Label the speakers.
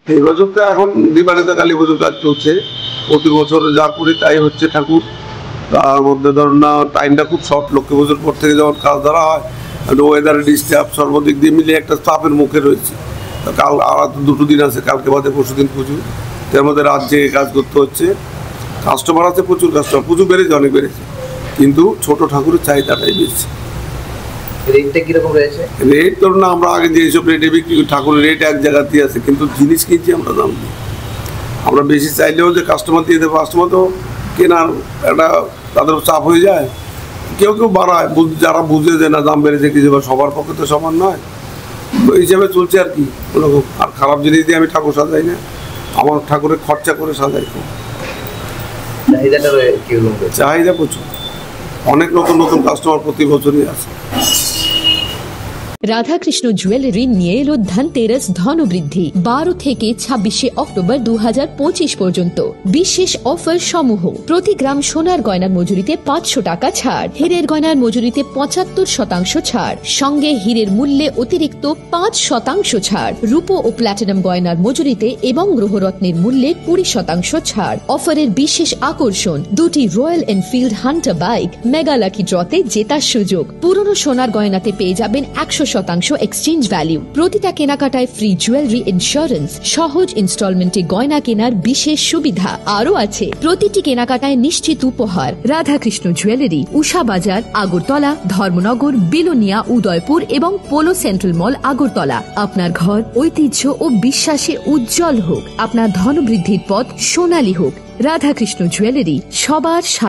Speaker 1: এই বছর তো এখন দিবানিতা কালী পুজো কাজ চলছে, প্রতি বছর যা করি তাই হচ্ছে ঠাকুর। তার মধ্যে ধরুন না টাইমটা খুব শর্ট, লক্ষ্মী পুজোর পর থেকে যখন কাজ ধরা হয় ওয়েদার ডিস্টার্ব সর্বদিক দিয়ে মিলিয়ে একটা চাপের মুখে রয়েছে। কাল আর 2 দিন আছে, কালকে বাদে পরশুদিন পুজো, তার মধ্যে রাত জেগে কাজ করতে হচ্ছে। কাস্টমার আছে প্রচুর, কাস্টমার পুজো বেড়েছে, অনেক বেড়েছে, কিন্তু ছোট ঠাকুরের চাহিদাটাই বেশি।
Speaker 2: রেটটা কিরকম রয়েছে?
Speaker 1: রেট ধরুন না আমরা আগে যেসব রেটে বিক্রি করি ঠাকুরের রেট এক জায়গাতেই আছে, কিন্তু জিনিস কিনছি আমরা দাম দিই। আমরা বেশি চাইলেও যে কাস্টমার দিয়ে দেবো, কাস্টমার তো কেনার একটা তাদের চাপ হয়ে যায়, কেউ কেউ বাড়ায়, যারা বুঝে যে না দাম বেড়েছে কিছু, সবার পক্ষে তো সমান নয়, ওই হিসাবে চলছে আর কি ওরকম। আর খারাপ জিনিস দিয়ে আমি ঠাকুর সাজাই না, আমার ঠাকুরের খরচা করে সাজাই। চাহিদা প্রচুর, অনেক নতুন নতুন কাস্টমার প্রতি বছরই আছে।
Speaker 3: রাধাকৃষ্ণ জুয়েলারি নিয়ে এলো ধনতেরাস ধনবৃদ্ধি 12 থেকে 26 অক্টোবর 2025 পর্যন্ত। বিশেষ অফার সমূহ: প্রতি গ্রাম সোনার গয়নার মজুরিতে 500 টাকা ছাড়, হীরের গয়নার মজুরিতে 75% ছাড়, সঙ্গে হীরের মূল্যে অতিরিক্ত 5% ছাড়, রূপো ও প্ল্যাটিনাম গয়নার মজুরিতে এবং গ্রহরত্নের মূল্যে 20% ছাড়। অফারের বিশেষ আকর্ষণ: 2টি Royal Enfield Hunter bike mega lucky ড্রতে জেতার সুযোগ। পুরনো সোনার গয়নাতে পেয়ে যাবেন 100% এক্সচেঞ্জ ভ্যালু। প্রতিটা কেনাকাটায় ফ্রি জুয়েলারি ইন্স্যুরেন্স, সহজ ইনস্টলমেন্টে গয়না কেনার বিশেষ সুবিধা আরও আছে। প্রতিটি কেনাকাটায় নিশ্চিত উপহার। রাধাকৃষ্ণ জুয়েলারি, উষা বাজার, আগরতলা, ধর্মনগর, বিলোনিয়া, উদয়পুর এবং পোলো সেন্ট্রাল মল, আগরতলা। আপনার ঘর ঐতিহ্য ও বিশ্বাসে উজ্জ্বল হোক, আপনার ধনবৃদ্ধির পথ সোনালী হোক। রাধাকৃষ্ণ জুয়েলারি, সবার